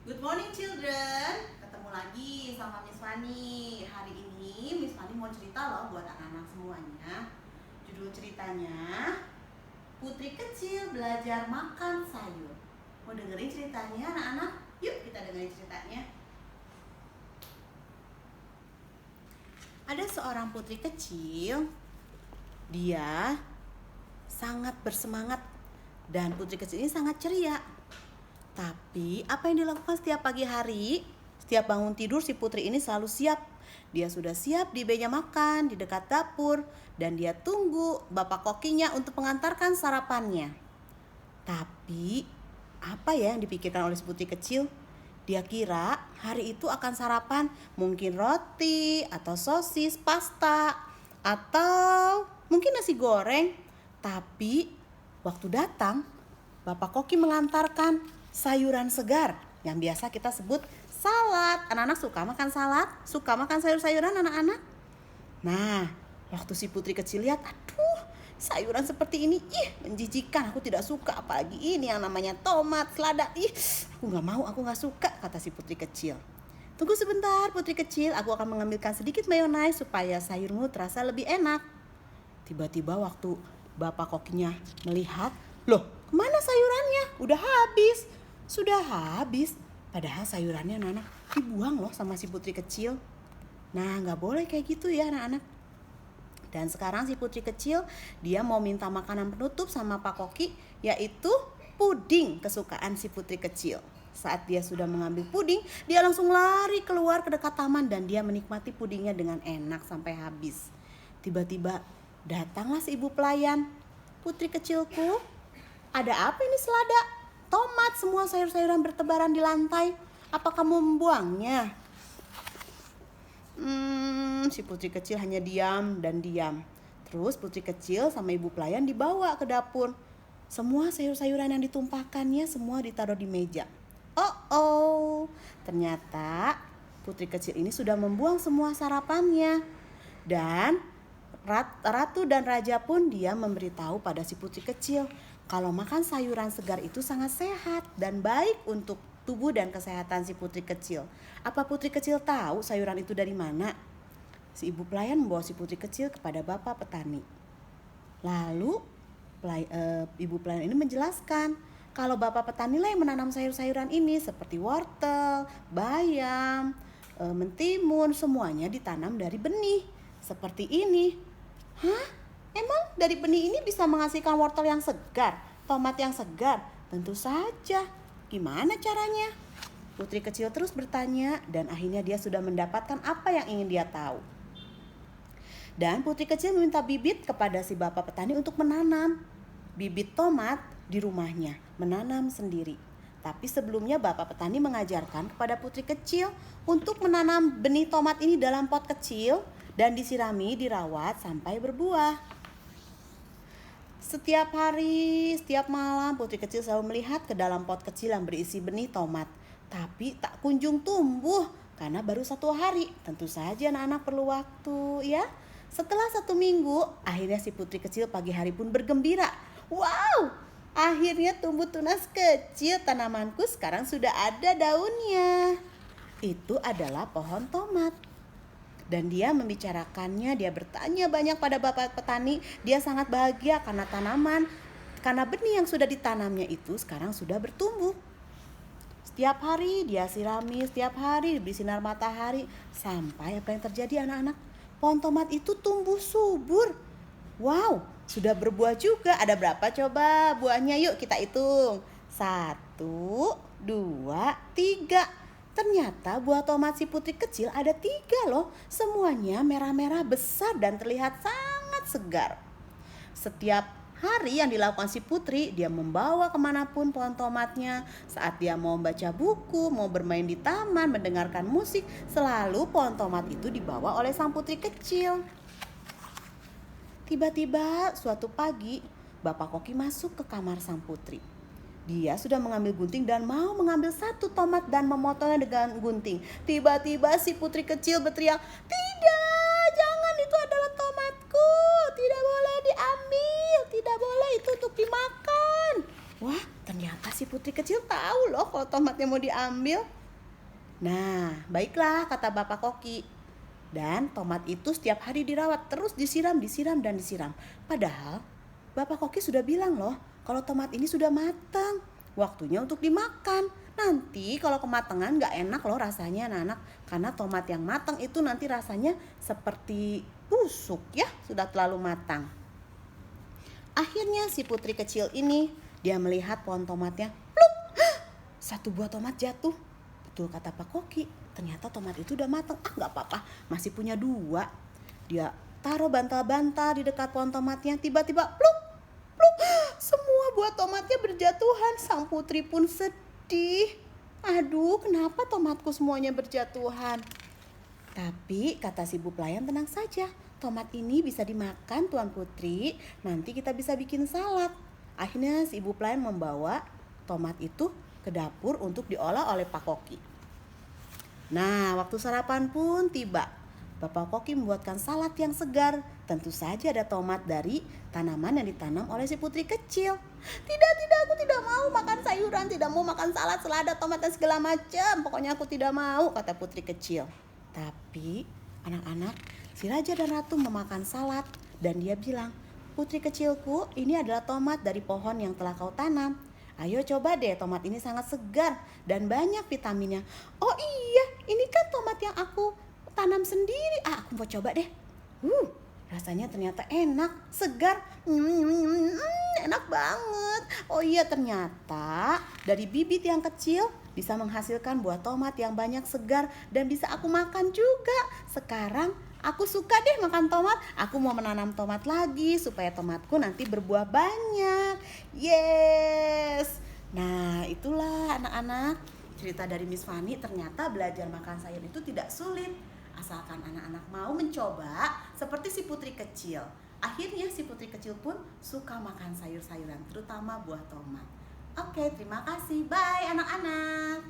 Good morning children, ketemu lagi sama Miss Fani. Hari ini Miss Fani mau cerita loh buat anak-anak semuanya. Judul ceritanya Putri Kecil Belajar Makan Sayur. Mau dengerin ceritanya anak-anak? Yuk kita dengerin ceritanya. Ada seorang putri kecil, dia sangat bersemangat dan putri kecil ini sangat ceria. Tapi apa yang dilakukan setiap pagi hari? Setiap bangun tidur si putri ini selalu siap. Dia sudah siap di meja makan di dekat dapur dan dia tunggu bapak kokinya untuk mengantarkan sarapannya. Tapi apa ya yang dipikirkan oleh si putri kecil? Dia kira hari itu akan sarapan mungkin roti atau sosis, pasta, atau mungkin nasi goreng. Tapi waktu datang, Bapak Koki mengantarkan sayuran segar yang biasa kita sebut salad. Anak-anak suka makan salad? Suka makan sayur-sayuran anak-anak? Nah, waktu si putri kecil lihat, aduh, sayuran seperti ini, menjijikan, aku tidak suka. Apalagi ini yang namanya tomat, selada, aku gak suka, kata si putri kecil. Tunggu sebentar putri kecil, aku akan mengambilkan sedikit mayonnaise supaya sayurmu terasa lebih enak. Tiba-tiba waktu bapak kokinya melihat, loh kemana sayurannya? Udah habis. Sudah habis. Padahal sayurannya anak-anak dibuang loh sama si putri kecil. Nah gak boleh kayak gitu ya anak-anak. Dan sekarang si putri kecil dia mau minta makanan penutup sama Pak Koki, yaitu puding kesukaan si putri kecil. Saat dia sudah mengambil puding, dia langsung lari keluar ke dekat taman dan dia menikmati pudingnya dengan enak sampai habis. Tiba-tiba datanglah si ibu pelayan. Putri kecilku, ada apa ini selada? Tomat, semua sayur-sayuran bertebaran di lantai. Apa kamu membuangnya? Si putri kecil hanya diam dan diam. Terus putri kecil sama ibu pelayan dibawa ke dapur. Semua sayur-sayuran yang ditumpahkannya semua ditaruh di meja. Ternyata putri kecil ini sudah membuang semua sarapannya. Dan ratu dan raja pun dia memberitahu pada si putri kecil kalau makan sayuran segar itu sangat sehat dan baik untuk tubuh dan kesehatan si putri kecil. Apa putri kecil tahu sayuran itu dari mana? Si ibu pelayan membawa si putri kecil kepada bapak petani. Lalu ibu pelayan ini menjelaskan kalau bapak petani lah yang menanam sayur-sayuran ini seperti wortel, bayam, mentimun, semuanya ditanam dari benih seperti ini. Hah? Emang dari benih ini bisa menghasilkan wortel yang segar, tomat yang segar? Tentu saja. Gimana caranya? Putri kecil terus bertanya dan akhirnya dia sudah mendapatkan apa yang ingin dia tahu. Dan putri kecil meminta bibit kepada si bapak petani untuk menanam bibit tomat di rumahnya, menanam sendiri. Tapi sebelumnya bapak petani mengajarkan kepada putri kecil untuk menanam benih tomat ini dalam pot kecil dan disirami, dirawat sampai berbuah. Setiap hari, setiap malam putri kecil selalu melihat ke dalam pot kecil yang berisi benih tomat. Tapi tak kunjung tumbuh karena baru 1 hari. Tentu saja anak-anak perlu waktu ya. Setelah 1 minggu, akhirnya si putri kecil pagi hari pun bergembira. Wow, akhirnya tumbuh tunas kecil, tanamanku sekarang sudah ada daunnya. Itu adalah pohon tomat. Dan dia membicarakannya, dia bertanya banyak pada bapak petani. Dia sangat bahagia karena karena benih yang sudah ditanamnya itu sekarang sudah bertumbuh. Setiap hari dia sirami, setiap hari diberi sinar matahari. Sampai apa yang terjadi anak-anak? Pohon tomat itu tumbuh subur. Wow, sudah berbuah juga. Ada berapa coba buahnya? Yuk kita hitung. 1, 2, 3. Ternyata buah tomat si putri kecil ada 3 loh. Semuanya merah-merah besar dan terlihat sangat segar. Setiap hari yang dilakukan si putri, dia membawa kemanapun pohon tomatnya. Saat dia mau membaca buku, mau bermain di taman, mendengarkan musik, selalu pohon tomat itu dibawa oleh sang putri kecil. Tiba-tiba suatu pagi, Bapak Koki masuk ke kamar sang putri. Dia sudah mengambil gunting dan mau mengambil 1 tomat dan memotongnya dengan gunting. Tiba-tiba si putri kecil berteriak, "Tidak, jangan, itu adalah tomatku. Tidak boleh diambil, tidak boleh, itu untuk dimakan." Wah, Ternyata si putri kecil tahu loh kalau tomatnya mau diambil. Nah, baiklah kata Bapak Koki. Dan tomat itu setiap hari dirawat, terus disiram, dan disiram. Padahal Bapak Koki sudah bilang loh kalau tomat ini sudah matang. Waktunya untuk dimakan. Nanti kalau kematangan gak enak loh rasanya anak-anak. Karena tomat yang matang itu nanti rasanya seperti busuk ya, sudah terlalu matang. Akhirnya si putri kecil ini, dia melihat pohon tomatnya. Pluk! Satu buah tomat jatuh. Betul kata Pak Koki, ternyata tomat itu udah matang. Gak apa-apa, masih punya 2. Dia taruh bantal-bantal di dekat pohon tomatnya. Tiba-tiba pluk! Pluk! Semua buah tomatnya berjatuhan. Sang putri pun sedih. Aduh, kenapa tomatku semuanya berjatuhan? Tapi kata si ibu pelayan, tenang saja, tomat ini bisa dimakan Tuan Putri, nanti kita bisa bikin salad. Akhirnya si ibu pelayan membawa tomat itu ke dapur untuk diolah oleh Pak Koki. Nah, waktu sarapan pun tiba. Bapak Koki membuatkan salad yang segar. Tentu saja ada tomat dari tanaman yang ditanam oleh si putri kecil. Tidak, aku tidak mau makan sayuran, tidak mau makan salad, selada, tomat dan segala macam. Pokoknya aku tidak mau, kata putri kecil. Tapi anak-anak, si raja dan ratu memakan salad dan dia bilang, putri kecilku, ini adalah tomat dari pohon yang telah kau tanam. Ayo coba deh, tomat ini sangat segar dan banyak vitaminnya. Oh iya, ini kan tomat yang aku tanam sendiri. Aku mau coba deh. Rasanya ternyata enak, segar, enak banget. Oh iya, ternyata dari bibit yang kecil bisa menghasilkan buah tomat yang banyak, segar, dan bisa aku makan juga. Sekarang aku suka deh makan tomat. Aku mau menanam tomat lagi supaya tomatku nanti berbuah banyak. Yes. Nah, itulah anak-anak, cerita dari Miss Fani. Ternyata belajar makan sayur itu tidak sulit, asalkan anak-anak mau mencoba seperti si putri kecil. Akhirnya si putri kecil pun suka makan sayur-sayuran, terutama buah tomat. Oke, terima kasih. Bye anak-anak.